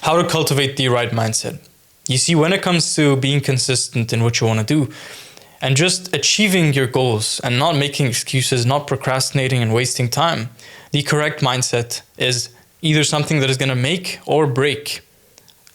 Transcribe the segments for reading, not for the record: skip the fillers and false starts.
How to cultivate the right mindset. You see, when it comes to being consistent in what you want to do and just achieving your goals and not making excuses, not procrastinating and wasting time, the correct mindset is either something that is going to make or break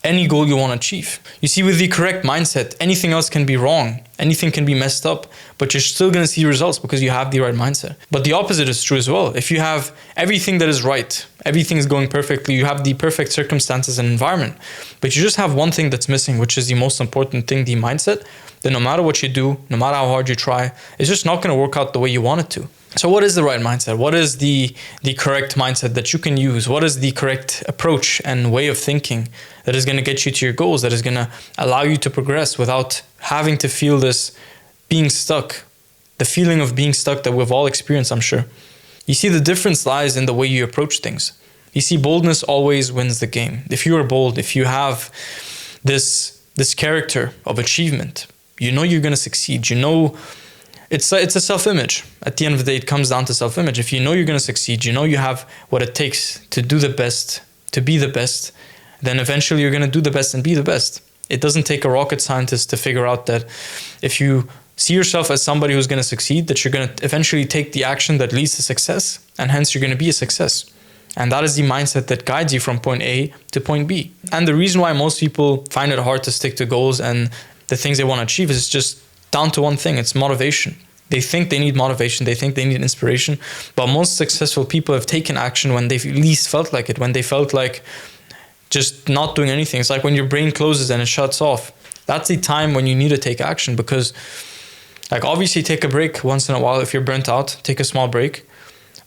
any goal you want to achieve. You see, with the correct mindset, anything else can be wrong, anything can be messed up, but you're still going to see results because you have the right mindset. But the opposite is true as well. If you have everything that is right, everything is going perfectly, you have the perfect circumstances and environment, but you just have one thing that's missing, which is the most important thing, the mindset, then no matter what you do, no matter how hard you try, it's just not going to work out the way you want it to. So what is the right mindset? What is the correct mindset that you can use? What is the correct approach and way of thinking that is going to get you to your goals, that is going to allow you to progress without having to feel this being stuck, the feeling of being stuck that we've all experienced, I'm sure. You see, the difference lies in the way you approach things. You see, boldness always wins the game. If you are bold, if you have this character of achievement, you know you're going to succeed. You know, it's a self-image. At the end of the day, it comes down to self-image. If you know you're going to succeed, you know you have what it takes to do the best, to be the best, then eventually you're going to do the best and be the best. It doesn't take a rocket scientist to figure out that if you see yourself as somebody who's going to succeed, that you're going to eventually take the action that leads to success, and hence you're going to be a success. And that is the mindset that guides you from point A to point B. And the reason why most people find it hard to stick to goals and the things they want to achieve is just down to one thing. It's motivation. They think they need motivation. They think they need inspiration. But most successful people have taken action when they least felt like it, when they felt like just not doing anything. It's like when your brain closes and it shuts off. That's the time when you need to take action, because like obviously take a break once in a while. If you're burnt out, take a small break.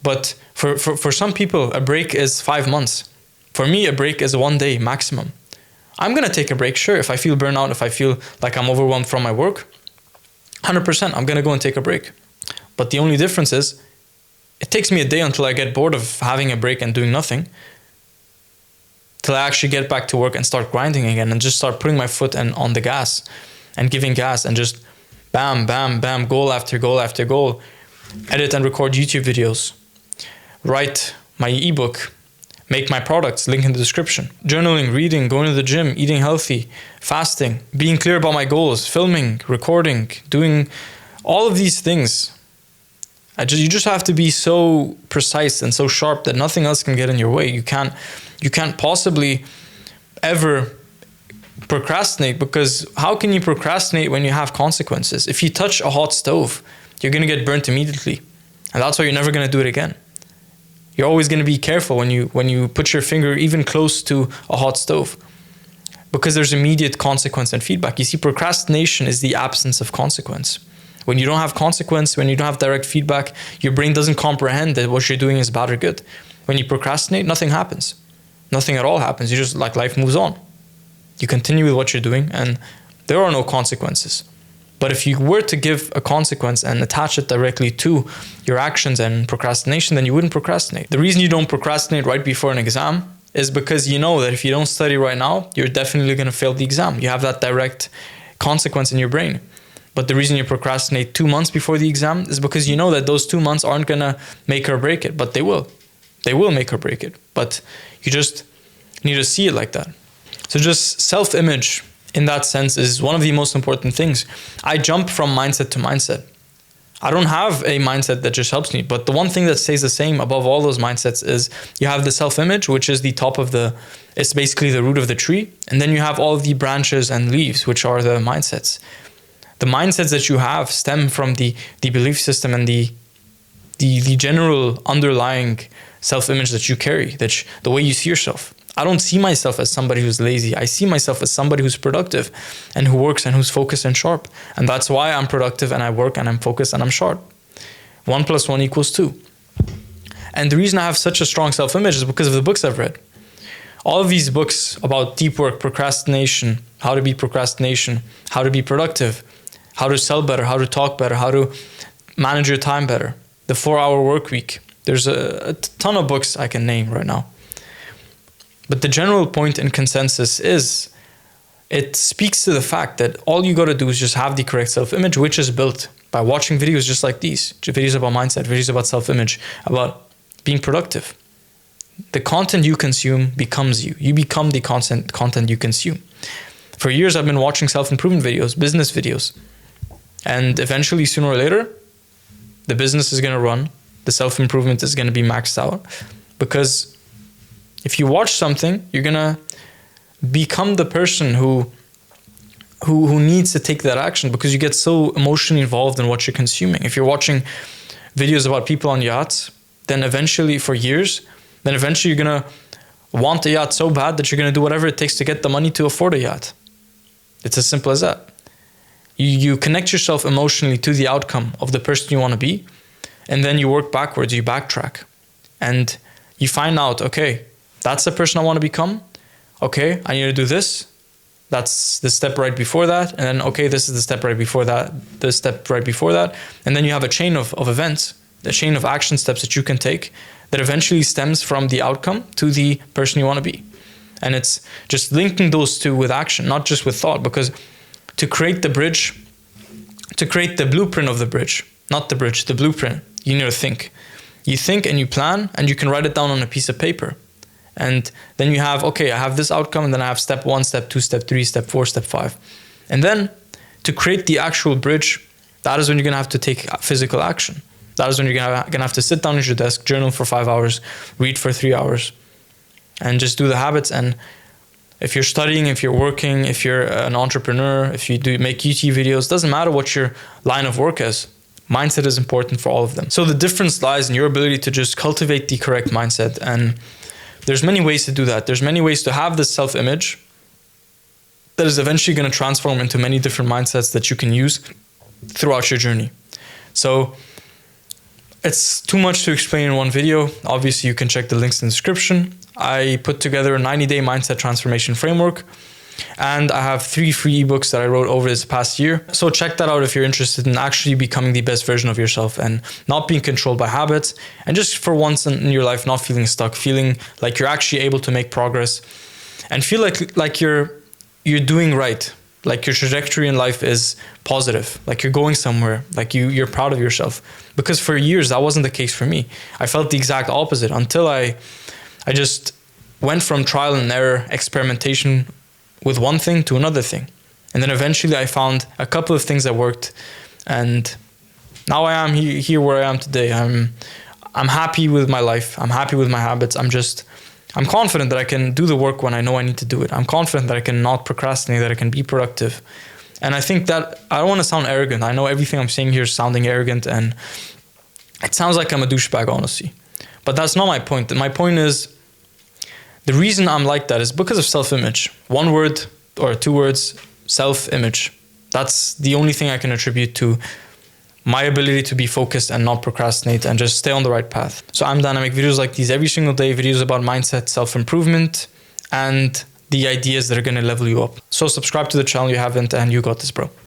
But for some people, a break is 5 months. For me, a break is 1 day maximum. I'm going to take a break, sure. If I feel burnout, if I feel like I'm overwhelmed from my work, 100%, I'm going to go and take a break. But the only difference is it takes me a day until I get bored of having a break and doing nothing, till I actually get back to work and start grinding again and just start putting my foot on the gas and giving gas and just bam, bam, bam, goal after goal after goal. Edit and record YouTube videos. Write my ebook. Make my products, link in the description. Journaling, reading, going to the gym, eating healthy, fasting, being clear about my goals, filming, recording, doing all of these things. You just have to be so precise and so sharp that nothing else can get in your way. You can't possibly ever procrastinate, because how can you procrastinate when you have consequences? If you touch a hot stove, you're going to get burnt immediately. And that's why you're never going to do it again. You're always going to be careful when you put your finger even close to a hot stove, because there's immediate consequence and feedback. You see, procrastination is the absence of consequence. When you don't have consequence, when you don't have direct feedback, your brain doesn't comprehend that what you're doing is bad or good. When you procrastinate, nothing happens. Nothing at all happens. You just, like, life moves on. You continue with what you're doing and there are no consequences. But if you were to give a consequence and attach it directly to your actions and procrastination, then you wouldn't procrastinate. The reason you don't procrastinate right before an exam is because you know that if you don't study right now, you're definitely going to fail the exam. You have that direct consequence in your brain. But the reason you procrastinate 2 months before the exam is because you know that those 2 months aren't going to make or break it, but they will. They will make or break it, but you just need to see it like that. So just self-image in that sense is one of the most important things. I jump from mindset to mindset. I don't have a mindset that just helps me, but the one thing that stays the same above all those mindsets is you have the self-image, which is the top of it's basically the root of the tree. And then you have all of the branches and leaves, which are the mindsets. The mindsets that you have stem from the belief system and the general underlying self-image that you carry, the way you see yourself. I don't see myself as somebody who's lazy. I see myself as somebody who's productive and who works and who's focused and sharp. And that's why I'm productive and I work and I'm focused and I'm sharp. 1 + 1 = 2. And the reason I have such a strong self-image is because of the books I've read. All of these books about deep work, procrastination, how to beat procrastination, how to be productive, how to sell better, how to talk better, how to manage your time better, the 4-hour work week. There's a ton of books I can name right now. But the general point in consensus is it speaks to the fact that all you got to do is just have the correct self-image, which is built by watching videos just like these, videos about mindset, videos about self-image, about being productive. The content you consume becomes you. You become the content you consume. For years, I've been watching self-improvement videos, business videos. And eventually, sooner or later, the business is going to run. The self-improvement is going to be maxed out. Because if you watch something, you're going to become the person who needs to take that action, because you get so emotionally involved in what you're consuming. If you're watching videos about people on yachts, then eventually, for years, then eventually you're going to want a yacht so bad that you're going to do whatever it takes to get the money to afford a yacht. It's as simple as that. You connect yourself emotionally to the outcome of the person you want to be, and then you work backwards, you backtrack. And you find out, okay, that's the person I want to become. Okay, I need to do this. That's the step right before that. And then, okay, this is the step right before that, the step right before that. And then you have a chain of events, a chain of action steps that you can take that eventually stems from the outcome to the person you want to be. And it's just linking those two with action, not just with thought, because to create the bridge, to create the blueprint of the bridge, not the bridge, the blueprint, you need to think. You think and you plan, and you can write it down on a piece of paper. And then you have, okay, I have this outcome, and then I have step 1, step 2, step 3, step 4, step 5. And then to create the actual bridge, that is when you're going to have to take physical action. That is when you're going to have to sit down at your desk, journal for 5 hours, read for 3 hours, and just do the habits. And if you're studying, if you're working, if you're an entrepreneur, if you do make YouTube videos, doesn't matter what your line of work is. Mindset is important for all of them. So the difference lies in your ability to just cultivate the correct mindset. And there's many ways to do that. There's many ways to have this self-image that is eventually going to transform into many different mindsets that you can use throughout your journey. So it's too much to explain in one video. Obviously, you can check the links in the description. I put together a 90-day mindset transformation framework, and I have 3 free ebooks that I wrote over this past year. So check that out if you're interested in actually becoming the best version of yourself and not being controlled by habits, and just for once in your life not feeling stuck, feeling like you're actually able to make progress, and feel like you're doing right, like your trajectory in life is positive, like you're going somewhere, like you're proud of yourself. Because for years that wasn't the case for me. I felt the exact opposite until I just went from trial and error, experimentation with one thing to another thing. And then eventually I found a couple of things that worked. And now I am here where I am today. I'm happy with my life. I'm happy with my habits. I'm confident that I can do the work when I know I need to do it. I'm confident that I can not procrastinate, that I can be productive. And I think that I don't want to sound arrogant. I know everything I'm saying here is sounding arrogant, and it sounds like I'm a douchebag, honestly. But that's not my point. My point is, the reason I'm like that is because of self-image. 1 word or 2 words, self-image. That's the only thing I can attribute to my ability to be focused and not procrastinate and just stay on the right path. So I'm done. I make videos like these every single day, videos about mindset, self-improvement, and the ideas that are going to level you up. So subscribe to the channel if you haven't, and you got this, bro.